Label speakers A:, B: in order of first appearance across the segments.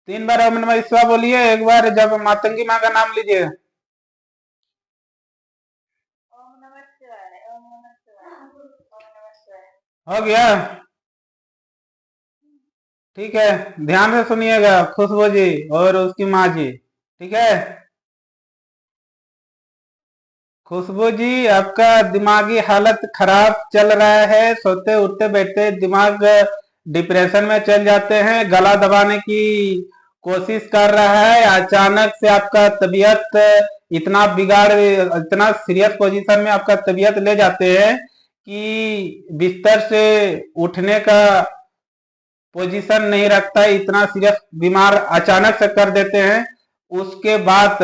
A: 3 बार ओम नमः शिवाय बोलिए, एक बार जब मातंगी माँ का नाम लीजिए।
B: ओम नमः शिवाय, ओम नमः शिवाय, ओम नमः शिवाय।
A: हो गया? ठीक है, ध्यान से सुनिएगा खुशबू जी और उसकी माँ जी। ठीक है खुशबू जी, आपका दिमागी हालत खराब चल रहा है, सोते उठते बैठते दिमाग डिप्रेशन में चल जाते हैं, गला दबाने की कोशिश कर रहा है, अचानक से आपका तबीयत इतना इतना सीरियस पोजीशन में आपका तबीयत ले जाते हैं कि बिस्तर से उठने का पोजीशन नहीं रखता है, इतना सीरियस बीमार अचानक से कर देते हैं। उसके बाद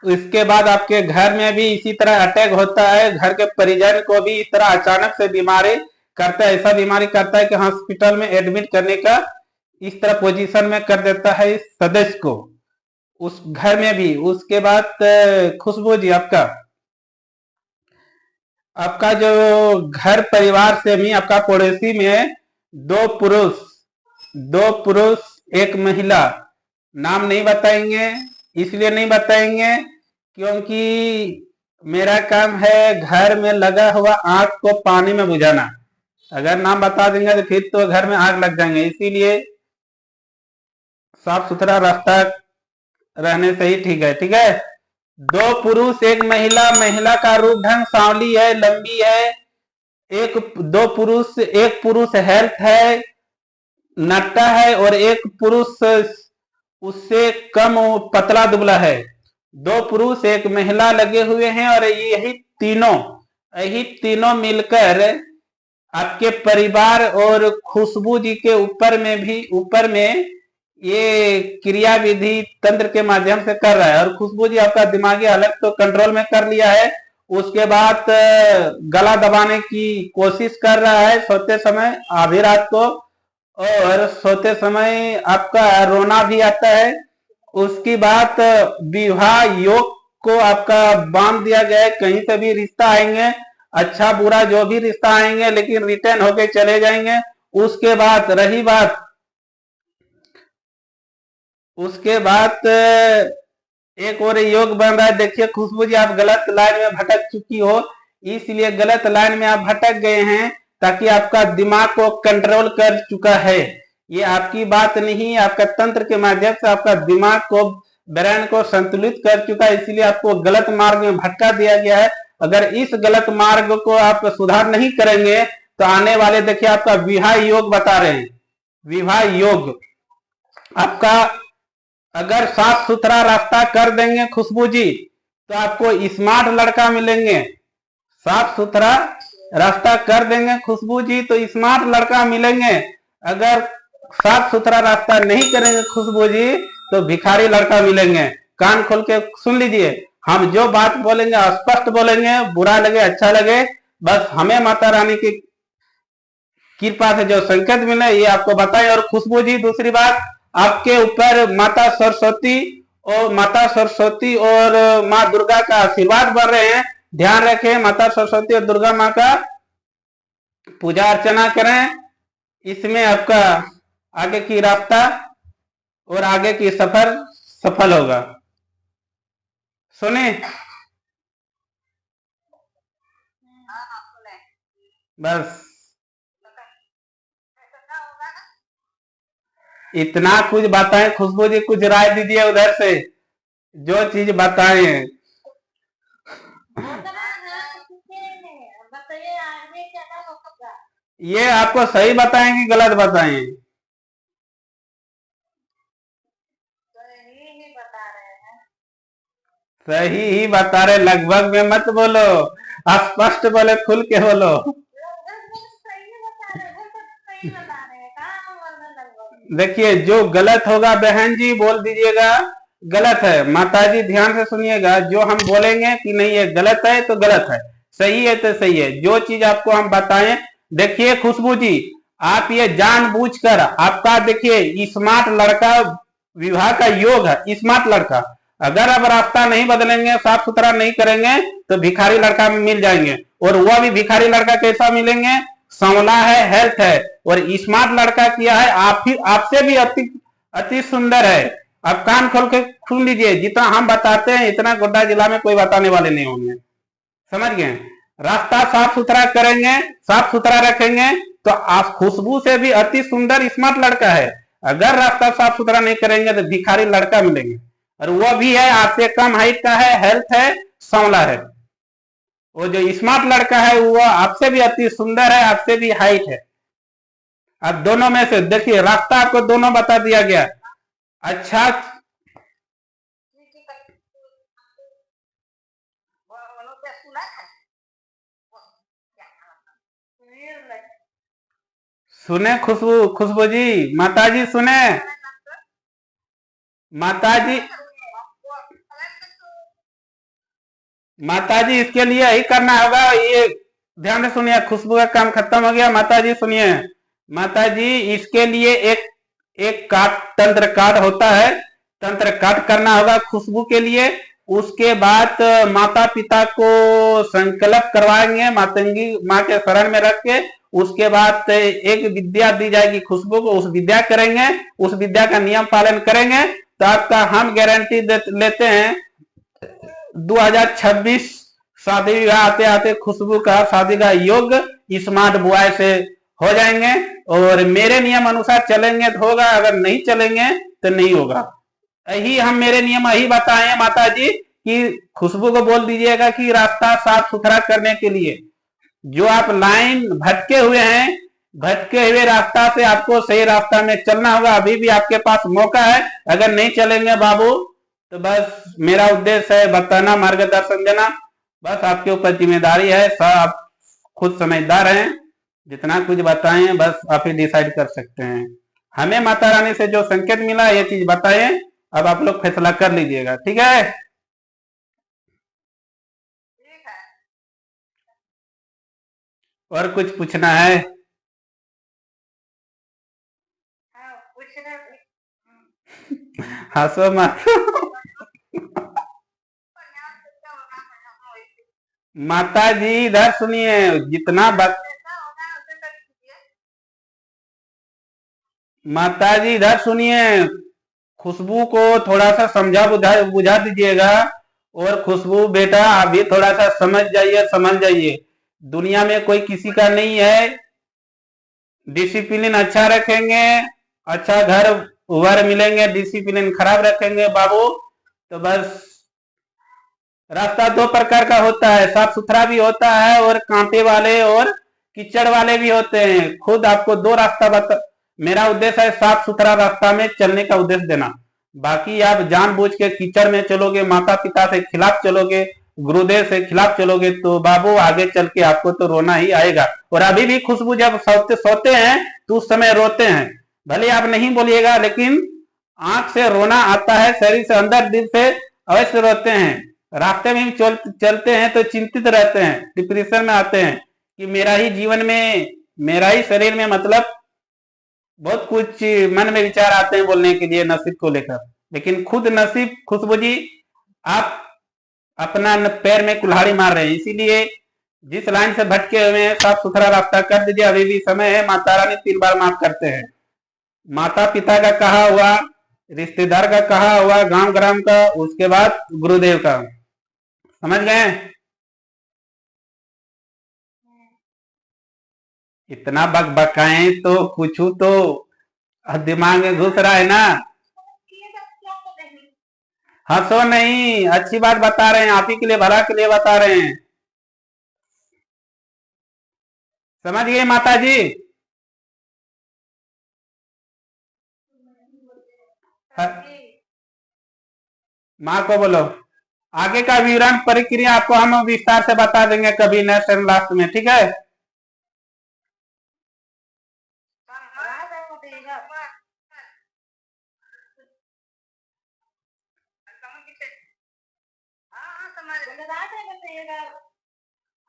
A: इसके बाद आपके घर में भी इसी तरह अटैक होता है, घर के परिजन को भी इस तरह अचानक से बीमारी करता है, ऐसा बीमारी करता है कि हॉस्पिटल में एडमिट करने का इस तरह पोजीशन में कर देता है इस सदस्य को उस घर में भी। उसके बाद खुशबू जी, आपका आपका जो घर परिवार से भी आपका पड़ोसी में दो पुरुष एक महिला, नाम नहीं बताएंगे, इसलिए नहीं बताएंगे क्योंकि मेरा काम है घर में लगा हुआ आग को पानी में बुझाना। अगर नाम बता देंगे तो फिर तो घर में आग लग जाएंगे, इसीलिए साफ सुथरा रास्ता रहने से ही ठीक है। ठीक है, 2 पुरुष एक महिला, महिला का रूप ढंग सांवली है, लंबी है। एक पुरुष हेल्थ है, नट्टा है, और एक पुरुष उससे कम पतला दुबला है। 2 पुरुष एक महिला लगे हुए हैं और यही तीनों मिलकर आपके परिवार और खुशबू जी के ऊपर में ये क्रिया विधि तंत्र के माध्यम से कर रहा है। और खुशबू जी आपका दिमागी हालत तो कंट्रोल में कर लिया है, उसके बाद गला दबाने की कोशिश कर रहा है सोते समय, आधी रात को, और सोते समय आपका रोना भी आता है। उसकी बात विवाह योग को आपका बांध दिया गया है, कहीं से भी रिश्ता आएंगे, अच्छा बुरा जो भी रिश्ता आएंगे लेकिन रिटर्न होके चले जाएंगे। उसके बाद रही बात उसके बाद एक और योग बन रहा है। देखिए खुशबू जी, आप गलत लाइन में भटक चुकी हो, इसलिए गलत लाइन में आप भटक गए हैं, ताकि आपका दिमाग को कंट्रोल कर चुका है। ये आपकी बात नहीं, आपका तंत्र के माध्यम से आपका दिमाग को, ब्रेन को संतुलित कर चुका है, इसलिए आपको गलत मार्ग में भटका दिया गया है। अगर इस गलत मार्ग को आप सुधार नहीं करेंगे तो आने वाले, देखिए आपका विवाह योग बता रहे हैं, विवाह योग आपका अगर साफ सुथरा रास्ता कर देंगे खुशबू जी तो आपको स्मार्ट लड़का मिलेंगे। साफ सुथरा रास्ता कर देंगे खुशबू जी तो स्मार्ट लड़का मिलेंगे। अगर साफ सुथरा रास्ता नहीं करेंगे खुशबू जी तो भिखारी लड़का मिलेंगे। कान खोल के सुन लीजिए, हम जो बात बोलेंगे स्पष्ट बोलेंगे, बुरा लगे अच्छा लगे, बस हमें माता रानी की कृपा से जो संकेत मिले ये आपको बताएं। और खुशबू जी, दूसरी बात, आपके ऊपर माता सरस्वती और माँ दुर्गा का आशीर्वाद बढ़ रहे हैं। ध्यान रखें, माता सरस्वती और दुर्गा माँ का पूजा अर्चना करें, इसमें आपका आगे की रास्ता और आगे की सफर सफल होगा। सुने? बस इतना कुछ बताएं खुशबू जी, कुछ राय दीजिए उधर से, जो चीज बताएं। ये आपको सही बताएं कि गलत बताएं? सही ही बता रहे, लगभग में मत बोलो, स्पष्ट बोले, खुल के बोलो। देखिए जो गलत होगा बहन जी बोल दीजिएगा गलत है, माताजी ध्यान से सुनिएगा, जो हम बोलेंगे कि नहीं ये गलत है तो गलत है, सही है तो सही है, जो चीज आपको हम बताएं। देखिए खुशबू जी, आप ये जानबूझकर आपका, देखिए स्मार्ट लड़का विवाह का योग है, स्मार्ट लड़का, अगर अब रास्ता नहीं बदलेंगे, साफ सुथरा नहीं करेंगे तो भिखारी लड़का मिल जाएंगे। और वह भी भिखारी लड़का कैसा मिलेंगे? सांवला है, हेल्थ है, और स्मार्ट लड़का किया है आपसे भी अति सुंदर है। अब कान खोल के सुन लीजिए, जितना हम बताते हैं इतना गोड्डा जिला में कोई बताने वाले नहीं होंगे, समझ गए। रास्ता साफ सुथरा करेंगे, साफ सुथरा रखेंगे तो आप खुशबू से भी अति सुंदर स्मार्ट लड़का है। अगर रास्ता साफ सुथरा नहीं करेंगे तो भिखारी लड़का मिलेंगे, और वो भी है आपसे कम हाइट का है, हेल्थ है, सांवला है। वो जो स्मार्ट लड़का है वो आपसे भी अति सुंदर है, आपसे भी हाइट है। अब दोनों में से देखिए, रास्ता आपको दोनों बता दिया गया। अच्छा,
B: सुना था वो क्या सुनील
A: सुने खुशबू जी, माता जी सुने, माता जी, माता जी इसके लिए यही करना होगा। ये ध्यान से सुनिए, खुशबू का काम खत्म हो गया। माता जी सुनिए, माता जी इसके लिए एक एक काट तंत्र काट होता है, तंत्र काट करना होगा खुशबू के लिए। उसके बाद माता पिता को संकल्प करवाएंगे मातंगी माँ के शरण में रख के। उसके बाद एक विद्या दी जाएगी खुशबू को, उस विद्या करेंगे, उस विद्या का नियम पालन करेंगे तो आपका हम गारंटी लेते हैं 2026 शादी विवाह आते आते खुशबू का शादी का योग स्मार्ट बॉय से हो जाएंगे। और मेरे नियम अनुसार चलेंगे तो होगा, अगर नहीं चलेंगे तो नहीं होगा। यही हम मेरे नियम यही बताए माता जी कि खुशबू को बोल दीजिएगा कि रास्ता साफ सुथरा करने के लिए जो आप लाइन भटके हुए हैं, भटके हुए रास्ता से आपको सही रास्ता में चलना होगा। अभी भी आपके पास मौका है, अगर नहीं चलेंगे बाबू तो बस मेरा उद्देश्य है बताना, मार्गदर्शन देना, बस आपके ऊपर जिम्मेदारी है। सब आप खुद समझदार हैं, जितना कुछ बताएं बस आप ही डिसाइड कर सकते हैं। हमें माता रानी से जो संकेत मिला ये चीज बताएं, अब आप लोग फैसला कर लीजिएगा, ठीक है।
B: ठीक है।
A: और कुछ पूछना है?
B: हाँ पूछना
A: हंसो मत। माता जी इधर सुनिए, जितना माता जी इधर सुनिए, खुशबू को थोड़ा सा समझा बुझा दीजिएगा। और खुशबू बेटा अभी थोड़ा सा समझ जाइए, समझ जाइए, दुनिया में कोई किसी का नहीं है। डिसिप्लिन अच्छा रखेंगे, अच्छा घर वर मिलेंगे, डिसिप्लिन खराब रखेंगे बाबू तो बस। रास्ता दो प्रकार का होता है, साफ सुथरा भी होता है और कांटे वाले और कीचड़ वाले भी होते हैं। खुद आपको दो रास्ता बता, मेरा उद्देश्य है साफ सुथरा रास्ता में चलने का उद्देश्य देना। बाकी आप जानबूझ के कीचड़ में चलोगे, माता पिता से खिलाफ चलोगे, गुरुदेव से खिलाफ चलोगे तो बाबू आगे चल के आपको तो रोना ही आएगा। और अभी भी खुशबू जब सोते हैं तो उस समय रोते हैं, भले आप नहीं बोलिएगा लेकिन आंख से रोना आता है, शरीर से अंदर दिल से अवश्य रोते हैं। रास्ते में भी चलते हैं तो चिंतित रहते हैं, डिप्रेशन में आते हैं कि मेरा ही जीवन में, मेरा ही शरीर में, मतलब बहुत कुछ मन में विचार आते हैं बोलने के लिए नसीब को लेकर। लेकिन खुद नसीब खुशबू जी आप अपना पैर में कुल्हाड़ी मार रहे हैं, इसीलिए जिस लाइन से भटके हुए हैं साफ सुथरा रास्ता कर दीजिए, अभी भी समय है। माता रानी 3 बार माफ करते हैं। माता पिता का कहा हुआ, रिश्तेदार का कहा हुआ, गांव ग्राम का, उसके बाद गुरुदेव का, समझ गए। इतना बकबकाएं तो कुछ तो दिमाग में घुस रहा है ना। हंसो नहीं, अच्छी बात बता रहे हैं, आप ही के लिए, भला के लिए बता रहे हैं, समझ गए माता जी। माँ को बोलो, आगे का विवरण प्रक्रिया आपको हम विस्तार से बता देंगे कभी नेक्स्ट एंड लास्ट में, ठीक है।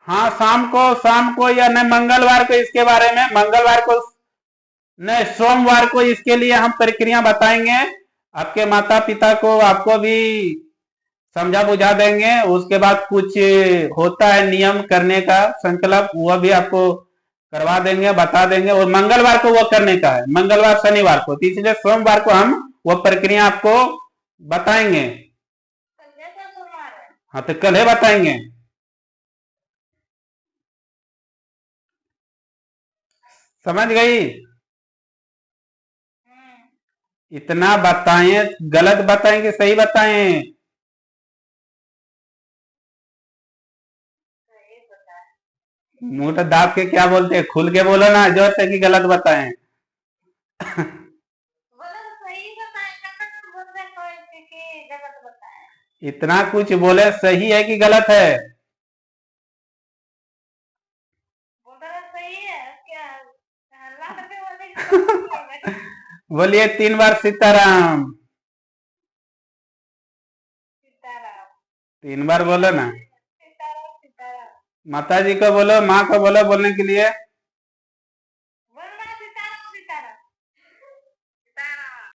A: हाँ शाम को या नहीं मंगलवार को इसके बारे में, मंगलवार को नहीं सोमवार को इसके लिए हम प्रक्रिया बताएंगे। आपके माता पिता को आपको भी समझा बुझा देंगे। उसके बाद कुछ होता है नियम करने का संकल्प, वह भी आपको करवा देंगे, बता देंगे। और मंगलवार को वो करने का है, मंगलवार शनिवार को, तो इसलिए सोमवार को हम वो प्रक्रिया आपको बताएंगे।
B: कल जैसा सोमवार है।
A: हाँ तो कल है बताएंगे। समझ गई? इतना बताएं, गलत बताएं कि सही बताएं?
B: सही पता है।
A: मुंह तो दाब के क्या बोलते हैं, खुल के बोलो ना, जो है कि गलत बताएं।
B: बोलो तो सही बताए, कहाँ बोल रहे हो कि गलत बताए।
A: इतना कुछ बोले, सही है कि गलत है?
B: बोल रहे सही है क्या? हल्ला करके बोलने की जरूरत नहीं है।
A: बोलिए 3 बार सीताराम।
B: सीताराम।
A: 3 बार बोलो ना।
B: सीताराम सीताराम।
A: माता जी को बोलो, माँ को बोलो बोलने के लिए।